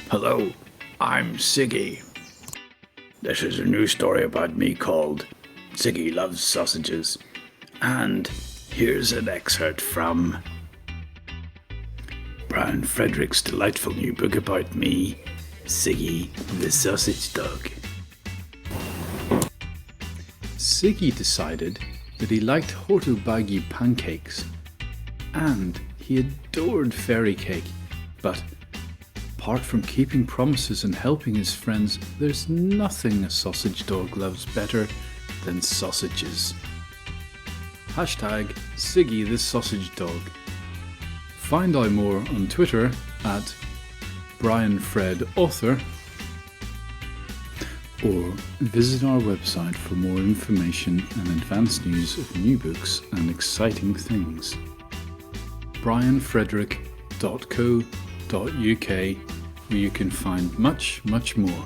Hello, I'm Siggy. This is a new story about me called Siggy Loves Sausages. And here's an excerpt from Brian Frederick's delightful new book about me, Siggy the Sausage Dog. Siggy decided that he liked hortobagi pancakes and he adored fairy cake, but apart from keeping promises and helping his friends, there's nothing a sausage dog loves better than sausages. Hashtag Siggy the Sausage Dog. Find out more on Twitter at BrianFredAuthor or visit our website for more information and advanced news of new books and exciting things. brianfrederick.co.uk, where you can find much more.